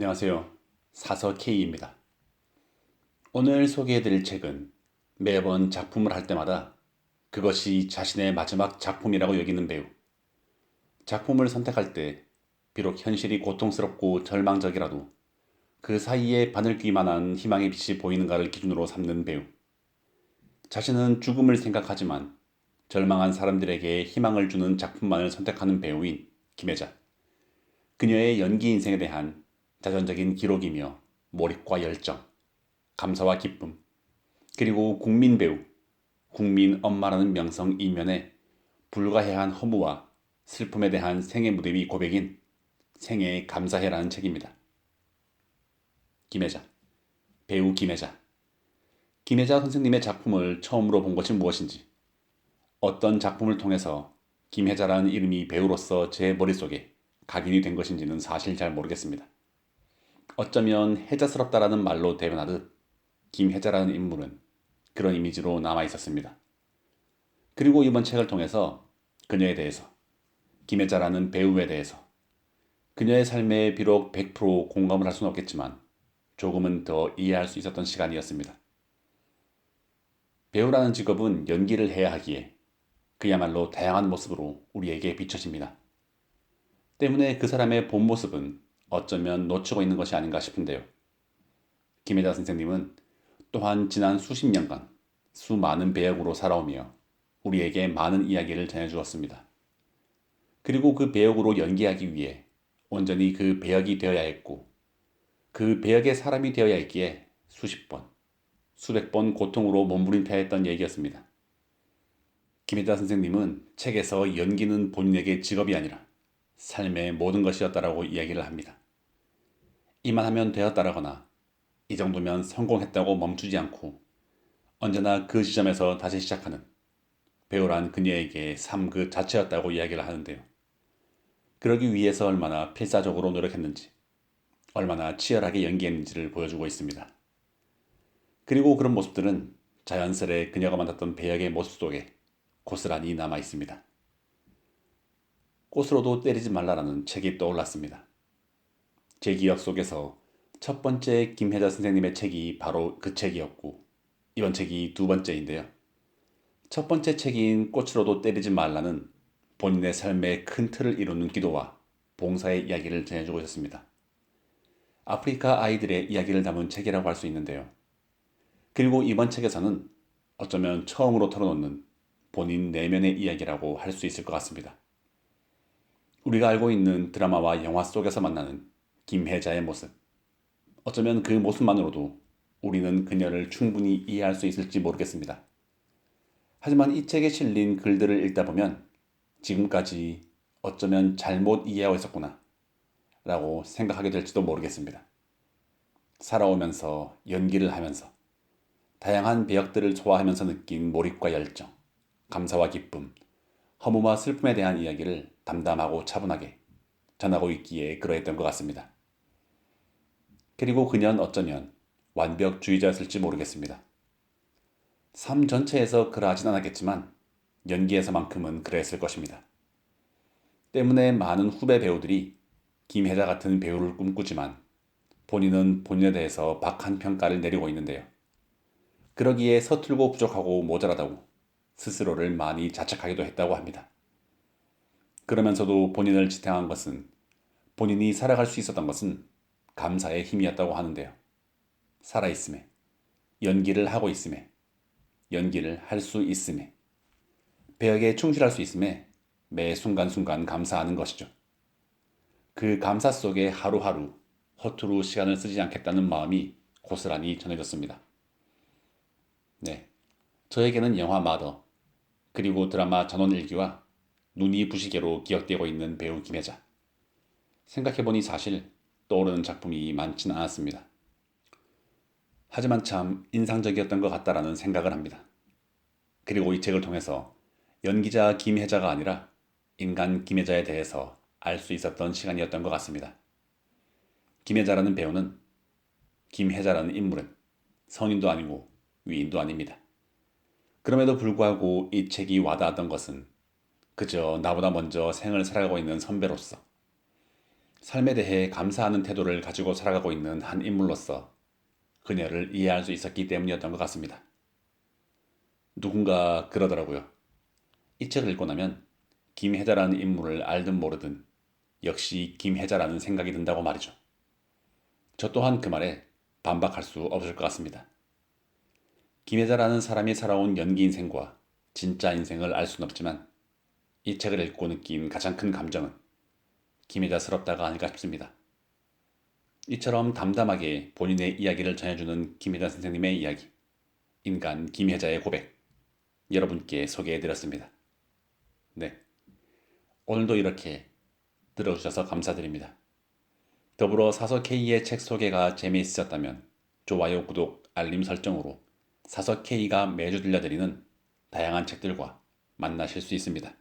안녕하세요. 사서 K입니다. 오늘 소개해드릴 책은 매번 작품을 할 때마다 그것이 자신의 마지막 작품이라고 여기는 배우. 작품을 선택할 때 비록 현실이 고통스럽고 절망적이라도 그 사이에 바늘귀만한 희망의 빛이 보이는가를 기준으로 삼는 배우. 자신은 죽음을 생각하지만 절망한 사람들에게 희망을 주는 작품만을 선택하는 배우인 김혜자. 그녀의 연기 인생에 대한 자전적인 기록이며 몰입과 열정, 감사와 기쁨, 그리고 국민 배우, 국민 엄마라는 명성 이면에 불가해한 허무와 슬픔에 대한 생애 무대위 고백인 생애에 감사해라는 책입니다. 김혜자, 배우 김혜자. 김혜자 선생님의 작품을 처음으로 본 것이 무엇인지, 어떤 작품을 통해서 김혜자라는 이름이 배우로서 제 머릿속에 각인이 된 것인지는 사실 잘 모르겠습니다. 어쩌면 해자스럽다라는 말로 대변하듯 김혜자라는 인물은 그런 이미지로 남아 있었습니다. 그리고 이번 책을 통해서 그녀에 대해서, 김혜자라는 배우에 대해서, 그녀의 삶에 비록 100% 공감을 할 수는 없겠지만 조금은 더 이해할 수 있었던 시간이었습니다. 배우라는 직업은 연기를 해야 하기에 그야말로 다양한 모습으로 우리에게 비춰집니다. 때문에 그 사람의 본 모습은 어쩌면 놓치고 있는 것이 아닌가 싶은데요. 김혜자 선생님은 또한 지난 수십 년간 수많은 배역으로 살아오며 우리에게 많은 이야기를 전해주었습니다. 그리고 그 배역으로 연기하기 위해 온전히 그 배역이 되어야 했고 그 배역의 사람이 되어야 했기에 수십 번, 수백 번 고통으로 몸부림쳐야 했던 얘기였습니다. 김혜자 선생님은 책에서 연기는 본인에게 직업이 아니라 삶의 모든 것이었다라고 이야기를 합니다. 이만하면 되었다라거나 이 정도면 성공했다고 멈추지 않고 언제나 그 지점에서 다시 시작하는 배우란 그녀에게 삶 그 자체였다고 이야기를 하는데요. 그러기 위해서 얼마나 필사적으로 노력했는지, 얼마나 치열하게 연기했는지를 보여주고 있습니다. 그리고 그런 모습들은 자연스레 그녀가 만났던 배역의 모습 속에 고스란히 남아 있습니다. 꽃으로도 때리지 말라라는 책이 떠올랐습니다. 제 기억 속에서 첫 번째 김혜자 선생님의 책이 바로 그 책이었고 이번 책이 두 번째인데요. 첫 번째 책인 꽃으로도 때리지 말라는 본인의 삶의 큰 틀을 이루는 기도와 봉사의 이야기를 전해주고 있었습니다. 아프리카 아이들의 이야기를 담은 책이라고 할 수 있는데요. 그리고 이번 책에서는 어쩌면 처음으로 털어놓는 본인 내면의 이야기라고 할 수 있을 것 같습니다. 우리가 알고 있는 드라마와 영화 속에서 만나는 김혜자의 모습. 어쩌면 그 모습만으로도 우리는 그녀를 충분히 이해할 수 있을지 모르겠습니다. 하지만 이 책에 실린 글들을 읽다 보면 지금까지 어쩌면 잘못 이해하고 있었구나 라고 생각하게 될지도 모르겠습니다. 살아오면서 연기를 하면서 다양한 배역들을 소화하면서 느낀 몰입과 열정, 감사와 기쁨, 허무와 슬픔에 대한 이야기를 담담하고 차분하게 전하고 있기에 그러했던 것 같습니다. 그리고 그녀는 어쩌면 완벽주의자였을지 모르겠습니다. 삶 전체에서 그러하진 않았겠지만 연기에서만큼은 그랬을 것입니다. 때문에 많은 후배 배우들이 김혜자 같은 배우를 꿈꾸지만 본인은 본인에 대해서 박한 평가를 내리고 있는데요. 그러기에 서툴고 부족하고 모자라다고 스스로를 많이 자책하기도 했다고 합니다. 그러면서도 본인을 지탱한 것은 본인이 살아갈 수 있었던 것은 감사의 힘이었다고 하는데요. 살아있음에, 연기를 하고 있음에, 연기를 할 수 있음에, 배역에 충실할 수 있음에 매 순간순간 감사하는 것이죠. 그 감사 속에 하루하루 허투루 시간을 쓰지 않겠다는 마음이 고스란히 전해졌습니다. 네, 저에게는 영화 마더, 그리고 드라마 전원일기와 눈이 부시게로 기억되고 있는 배우 김혜자. 생각해보니 사실 떠오르는 작품이 많지는 않았습니다. 하지만 참 인상적이었던 것 같다라는 생각을 합니다. 그리고 이 책을 통해서 연기자 김혜자가 아니라 인간 김혜자에 대해서 알 수 있었던 시간이었던 것 같습니다. 김혜자라는 배우는, 김혜자라는 인물은 성인도 아니고 위인도 아닙니다. 그럼에도 불구하고 이 책이 와닿았던 것은 그저 나보다 먼저 생을 살아가고 있는 선배로서 삶에 대해 감사하는 태도를 가지고 살아가고 있는 한 인물로서 그녀를 이해할 수 있었기 때문이었던 것 같습니다. 누군가 그러더라고요. 이 책을 읽고 나면 김혜자라는 인물을 알든 모르든 역시 김혜자라는 생각이 든다고 말이죠. 저 또한 그 말에 반박할 수 없을 것 같습니다. 김혜자라는 사람이 살아온 연기 인생과 진짜 인생을 알 수는 없지만 이 책을 읽고 느낀 가장 큰 감정은 김혜자스럽다가 아닐까 싶습니다. 이처럼 담담하게 본인의 이야기를 전해주는 김혜자 선생님의 이야기, 인간 김혜자의 고백, 여러분께 소개해드렸습니다. 네, 오늘도 이렇게 들어주셔서 감사드립니다. 더불어 사서 K의 책 소개가 재미있으셨다면 좋아요, 구독, 알림 설정으로 사서 K가 매주 들려드리는 다양한 책들과 만나실 수 있습니다.